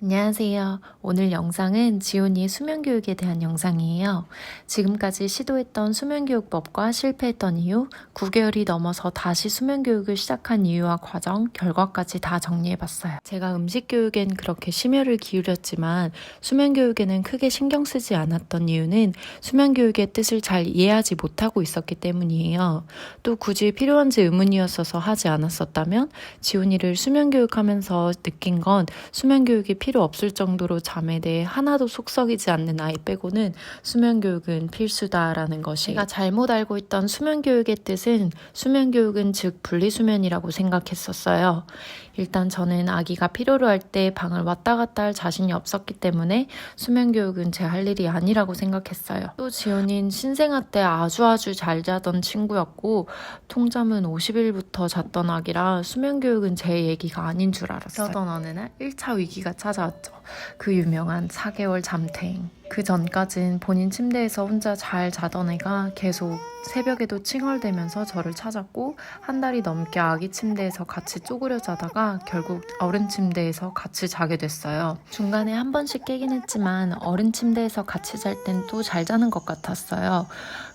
안녕하세요. 오늘 영상은 지온이의 수면교육에 대한 영상이에요. 지금까지 시도했던 수면교육법과 실패했던 이유, 9개월이 넘어서 다시 수면교육을 시작한 이유와 과정, 결과까지 다 정리해봤어요. 제가 음식교육엔 그렇게 심혈을 기울였지만 수면교육에는 크게 신경 쓰지 않았던 이유는 수면교육의 뜻을 잘 이해하지 못하고 있었기 때문이에요. 또 굳이 필요한지 의문이었어서 하지 않았었다면 지온이를 수면교육하면서 느낀 건 수면교육이 필요 없을 정도로 잠에 대해 하나도 속 썩이지 않는 아이 빼고는 수면교육은 필수다라는 것이 제가 잘못 알고 있던 수면교육의 뜻은 수면교육은 즉 분리수면이라고 생각했었어요. 일단 저는 아기가 필요로 할 때 방을 왔다 갔다 할 자신이 없었기 때문에 수면교육은 제 할 일이 아니라고 생각했어요. 또 지온이는 신생아 때 아주 잘 자던 친구였고 통잠은 50일부터 잤던 아기라 수면교육은 제 얘기가 아닌 줄 알았어요. 그러던 어느 날 1차 위기가 찾아왔죠. 그 유명한 4개월 잠탱. 그 전까진 본인 침대에서 혼자 잘 자던 애가 계속 새벽에도 칭얼대면서 저를 찾았고 한 달이 넘게 아기 침대에서 같이 쪼그려 자다가 결국 어른 침대에서 같이 자게 됐어요. 중간에 한 번씩 깨긴 했지만 어른 침대에서 같이 잘 땐 또 잘 자는 것 같았어요.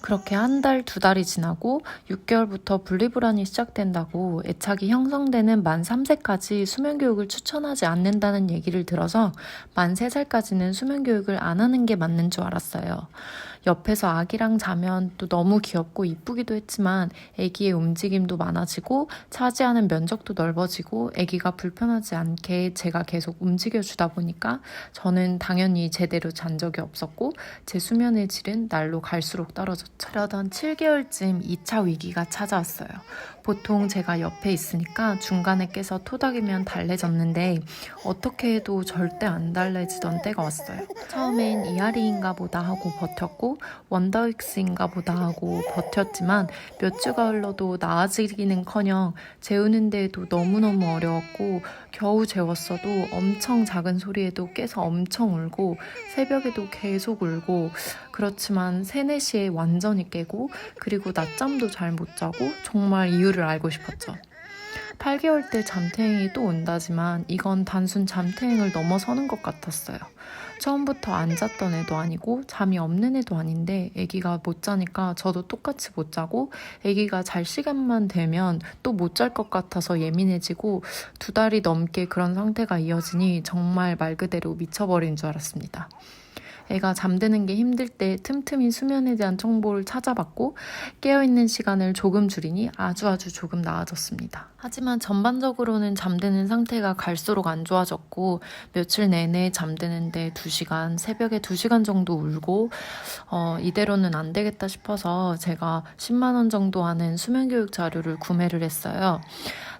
그렇게 한 달, 2달이 지나고 6개월부터 분리불안이 시작된다고 애착이 형성되는 만 3세까지 수면교육을 추천하지 않는다는 얘기를 들어서 만 3살까지는 수면교육을 안 하는 게 맞는 줄 알았어요. 옆에서 아기랑 자면 또 너무 귀엽고 이쁘기도 했지만 아기의 움직임도 많아지고 차지하는 면적도 넓어지고 아기가 불편하지 않게 제가 계속 움직여주다 보니까 저는 당연히 제대로 잔 적이 없었고 제 수면의 질은 날로 갈수록 떨어졌죠. 그러던 7개월쯤 2차 위기가 찾아왔어요. 보통 제가 옆에 있으니까 중간에 깨서 토닥이면 달래졌는데 어떻게 해도 절대 안 달래지던 때가 왔어요. 처음엔 이하리인가 보다 하고 버텼고 원더윅스인가 보다 하고 버텼지만 몇 주가 흘러도 나아지기는커녕 재우는 데에도 너무너무 어려웠고 겨우 재웠어도 엄청 작은 소리에도 깨서 엄청 울고 새벽에도 계속 울고 그렇지만 3, 4시에 완전히 깨고 그리고 낮잠도 잘 못 자고 정말 이유를 알고 싶었죠. 8개월 때 잠탱이 또 온다지만 이건 단순 잠탱을 넘어서는 것 같았어요. 처음부터 안 잤던 애도 아니고 잠이 없는 애도 아닌데 아기가 못 자니까 저도 똑같이 못 자고 아기가 잘 시간만 되면 또 못 잘 것 같아서 예민해지고 2달이 넘게 그런 상태가 이어지니 정말 말 그대로 미쳐버린 줄 알았습니다. 애가 잠드는 게 힘들 때 틈틈이 수면에 대한 정보를 찾아봤고 깨어있는 시간을 조금 줄이니 아주 조금 나아졌습니다. 하지만 전반적으로는 잠드는 상태가 갈수록 안 좋아졌고 며칠 내내 잠드는데 2시간, 새벽에 2시간 정도 울고 이대로는 안 되겠다 싶어서 제가 10만 원 정도 하는 수면교육 자료를 구매를 했어요.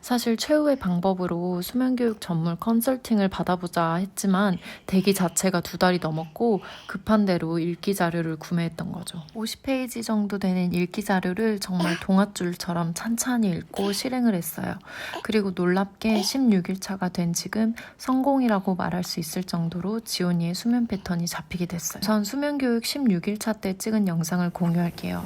사실 최후의 방법으로 수면교육 전문 컨설팅을 받아보자 했지만 대기 자체가 2달이 넘었고 급한 대로 읽기 자료를 구매했던 거죠. 50페이지 정도 되는 읽기 자료를 정말 동아줄처럼 찬찬히 읽고 실행을 했어요. 그리고 놀랍게 16일차가 된 지금 성공이라고 말할 수 있을 정도로 지온이의 수면 패턴이 잡히게 됐어요. 우선 수면교육 16일차 때 찍은 영상을 공유할게요.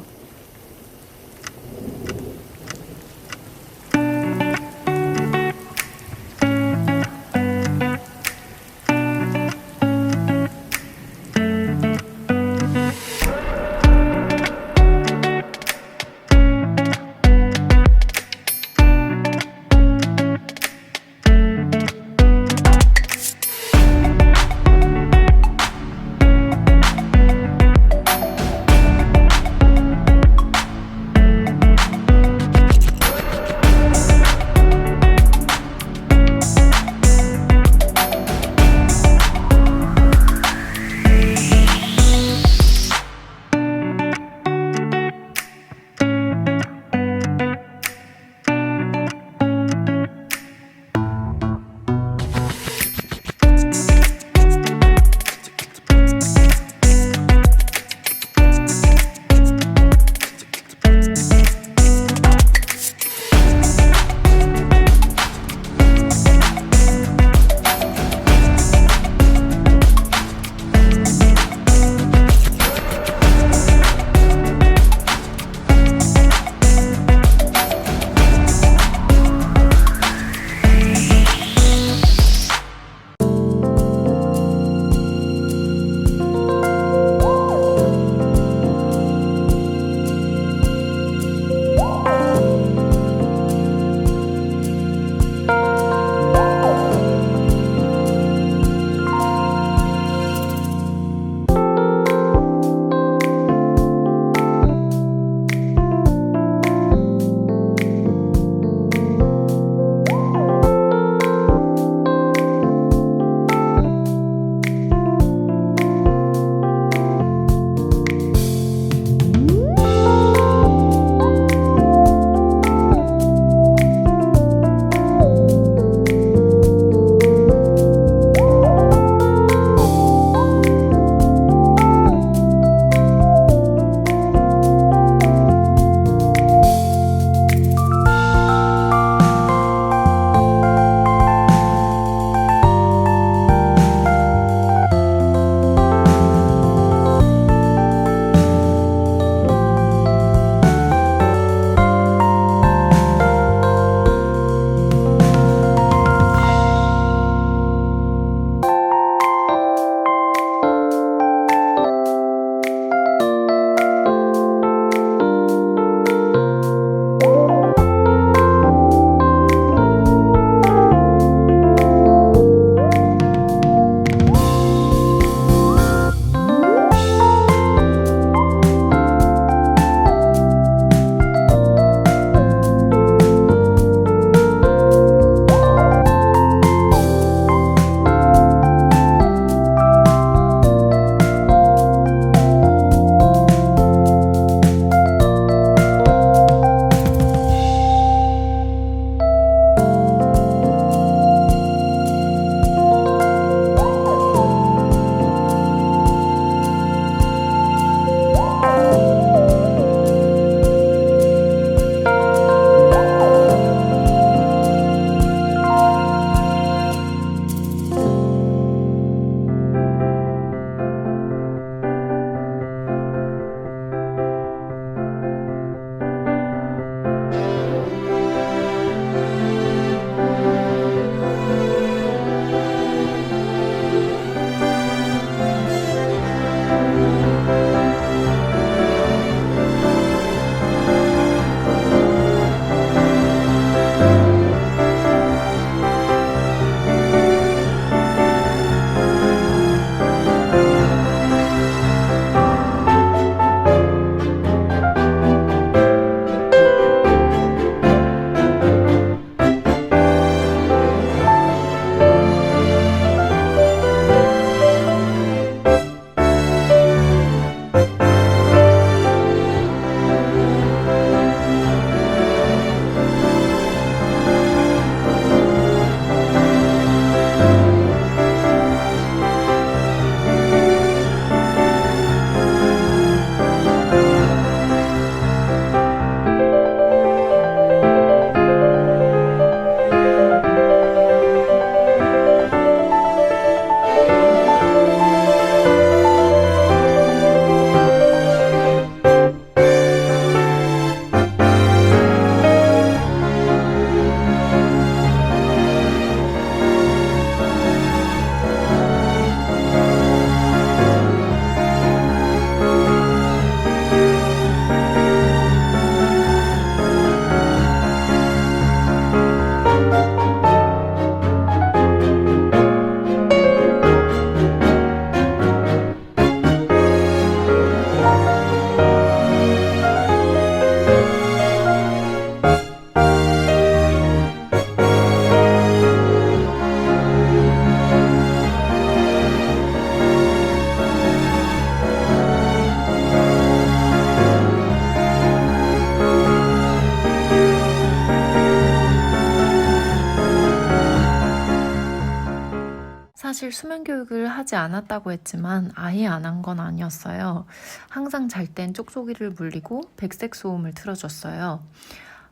사실 수면 교육을 하지 않았다고 했지만 아예 안 한 건 아니었어요. 항상 잘 땐 쪽쪽이를 물리고 백색 소음을 틀어줬어요.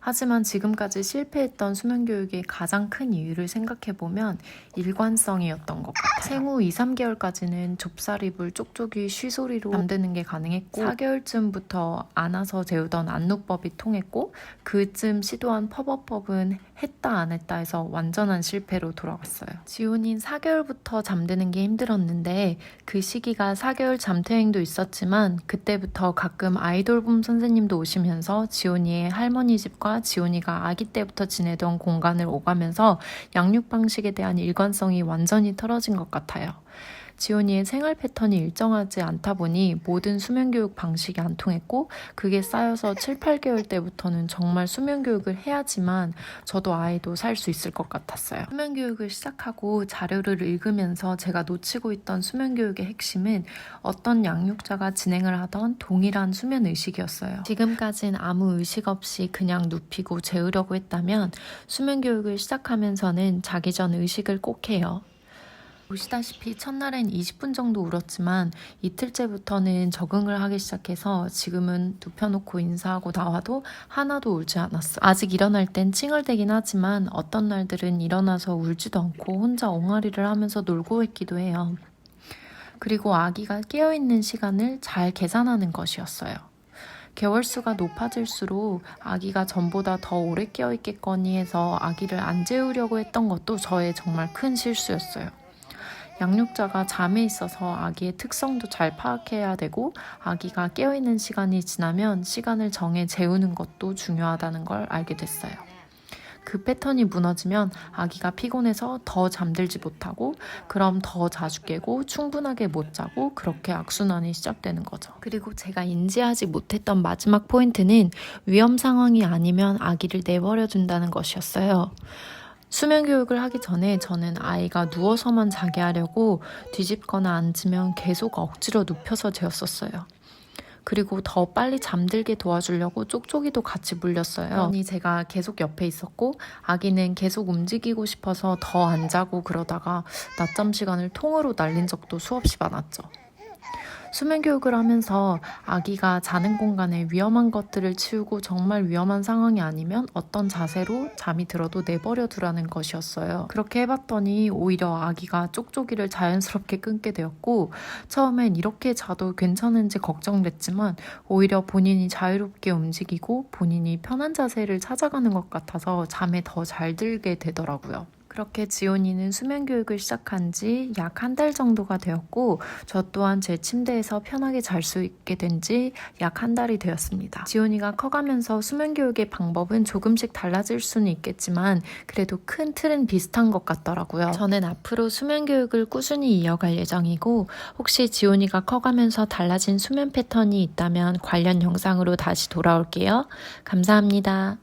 하지만 지금까지 실패했던 수면 교육의 가장 큰 이유를 생각해보면 일관성이었던 것 같아요. 생후 2, 3개월까지는 좁쌀이불 쪽쪽이 쉬소리로 잠드는 게 가능했고 4개월쯤부터 안아서 재우던 안누법이 통했고 그쯤 시도한 퍼버법은 했다 안 했다 해서 완전한 실패로 돌아갔어요. 지훈이는 4개월부터 잠드는 게 힘들었는데 그 시기가 4개월 잠퇴행도 있었지만 그때부터 가끔 아이돌봄 선생님도 오시면서 지훈이의 할머니 집과 지훈이가 아기 때부터 지내던 공간을 오가면서 양육 방식에 대한 일관성이 완전히 틀어진 것 같아요. 지훈이의 생활 패턴이 일정하지 않다 보니 모든 수면교육 방식이 안 통했고 그게 쌓여서 7, 8개월 때부터는 정말 수면교육을 해야지만 저도 아이도 살 수 있을 것 같았어요. 수면교육을 시작하고 자료를 읽으면서 제가 놓치고 있던 수면교육의 핵심은 어떤 양육자가 진행을 하던 동일한 수면의식이었어요. 지금까진 아무 의식 없이 그냥 눕히고 재우려고 했다면 수면교육을 시작하면서는 자기 전 의식을 꼭 해요. 보시다시피 첫날엔 20분 정도 울었지만 이틀째부터는 적응을 하기 시작해서 지금은 눕혀놓고 인사하고 나와도 하나도 울지 않았어요. 아직 일어날 땐 칭얼대긴 하지만 어떤 날들은 일어나서 울지도 않고 혼자 옹알이를 하면서 놀고 있기도 해요. 그리고 아기가 깨어있는 시간을 잘 계산하는 것이었어요. 개월수가 높아질수록 아기가 전보다 더 오래 깨어있겠거니 해서 아기를 안 재우려고 했던 것도 저의 정말 큰 실수였어요. 양육자가 잠에 있어서 아기의 특성도 잘 파악해야 되고 아기가 깨어있는 시간이 지나면 시간을 정해 재우는 것도 중요하다는 걸 알게 됐어요. 그 패턴이 무너지면 아기가 피곤해서 더 잠들지 못하고 그럼 더 자주 깨고 충분하게 못 자고 그렇게 악순환이 시작되는 거죠. 그리고 제가 인지하지 못했던 마지막 포인트는 위험 상황이 아니면 아기를 내버려 둔다는 것이었어요. 수면 교육을 하기 전에 저는 아이가 누워서만 자게 하려고 뒤집거나 앉으면 계속 억지로 눕혀서 재웠었어요. 그리고 더 빨리 잠들게 도와주려고 쪽쪽이도 같이 물렸어요. 그러니 제가 계속 옆에 있었고 아기는 계속 움직이고 싶어서 더 안 자고 그러다가 낮잠 시간을 통으로 날린 적도 수없이 많았죠. 수면 교육을 하면서 아기가 자는 공간에 위험한 것들을 치우고 정말 위험한 상황이 아니면 어떤 자세로 잠이 들어도 내버려 두라는 것이었어요. 그렇게 해봤더니 오히려 아기가 쪽쪽이를 자연스럽게 끊게 되었고 처음엔 이렇게 자도 괜찮은지 걱정됐지만 오히려 본인이 자유롭게 움직이고 본인이 편한 자세를 찾아가는 것 같아서 잠에 더 잘 들게 되더라고요. 그렇게 지훈이는 수면 교육을 시작한 지 약 한 달 정도가 되었고 저 또한 제 침대에서 편하게 잘 수 있게 된 지 약 한 달이 되었습니다. 지훈이가 커가면서 수면 교육의 방법은 조금씩 달라질 수는 있겠지만 그래도 큰 틀은 비슷한 것 같더라고요. 저는 앞으로 수면 교육을 꾸준히 이어갈 예정이고 혹시 지훈이가 커가면서 달라진 수면 패턴이 있다면 관련 영상으로 다시 돌아올게요. 감사합니다.